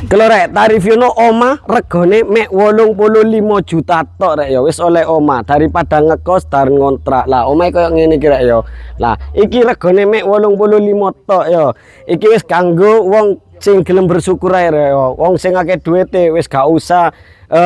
Kalau rek tarif yono oma regone mek 85 juta tok rek ya wis oleh oma daripada ngekos dar ngontrak. Lah omahe koyo ngene iki rek ya. Lah iki regone mek 85 tok ya. Iki wis kanggo wong sing gelem bersyukur ae rek ya. Wong sing akeh duwite wis gak usah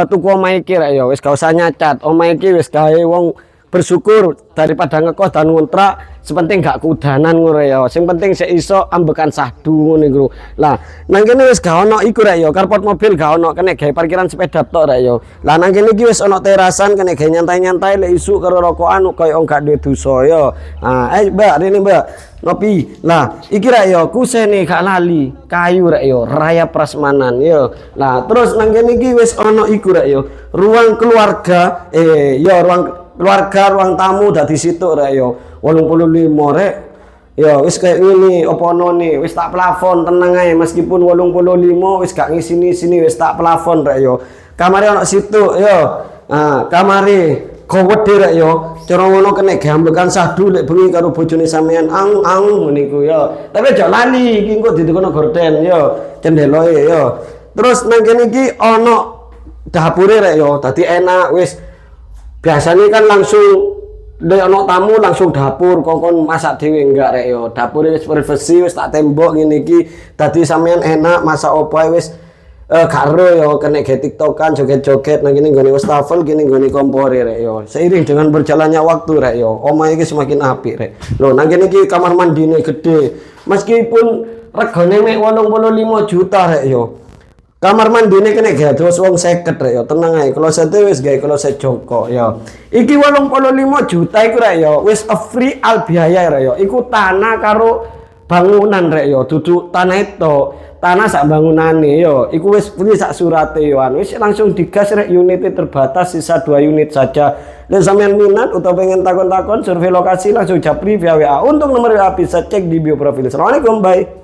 tuku omahe iki rek ya. Wis gak usah nyacat. Omahe iki wis gawe wong bersyukur daripada ngekos dan ngontrak, sepenting gak kudanan ngono ya. Sing penting sik iso ambekan sahdu ngono iku. Lah, nang kene wis gak ono iku rek ya, karpot mobil gak ono, kene gawe parkiran sepeda tok rek ya. Lah nang kene iki wis ono terasan, kene gawe nyantai-nyantai lek isu karo rokokan koyo gak duwe dosa ya. Nah, Mbak, rene Mbak. Ngopi. Lah, iki rek ya, kusene gak lali, kayu rek ya, Raya Prasmanan ya. Lah, terus nang kene iki wis ono iku rek ya, ruang keluarga ruang keluarga, ruang tamu dadi situ rek yo 85 rek yo wis kayak ngene opo none wis tak plafon tenang ae meskipun 85 wis gak ngisini-sini wis tak plafon rek yo kamare ono situ yo kamare gowede rek yo cara ngono kene gambekan sahdu lek bengi karo bojone sampean ngene iku yo tapi aja lali iki engko ditukono gorden yo cendeloe yo terus nang kene iki ono dapure rek yo dadi enak wis biasanya kan langsung dari ono tamu langsung dapur kongkon masak dhewe enggak rek yo dapur wis privasi wis tak tembok ngene iki dadi sampean enak masak opo wis karo yo kene ge tiktokan joget-joget nang kene nggone wastafel kene nggone kompore rek yo seiring dengan berjalannya waktu rek yo omahe iki semakin apik rek lho nang kene iki kamar mandine gede meskipun regane mek 85 juta rek yo kamar mandine kene gawe terus wong 50 rek ya tenang ae klosete wis gawe kloset Joko ya iki 85 juta iku rek ya wis a free al biaya rek ya iku tanah karo bangunan rek ya dudu tanah itu tanah sak bangunane ya iku wis free sak surate ya wis langsung digas rek unitnya terbatas sisa 2 unit saja dan sampean minat atau pengen takon-takon survei lokasi langsung japri via WA untuk nomor WA bisa cek di bio profil. Assalamualaikum bye.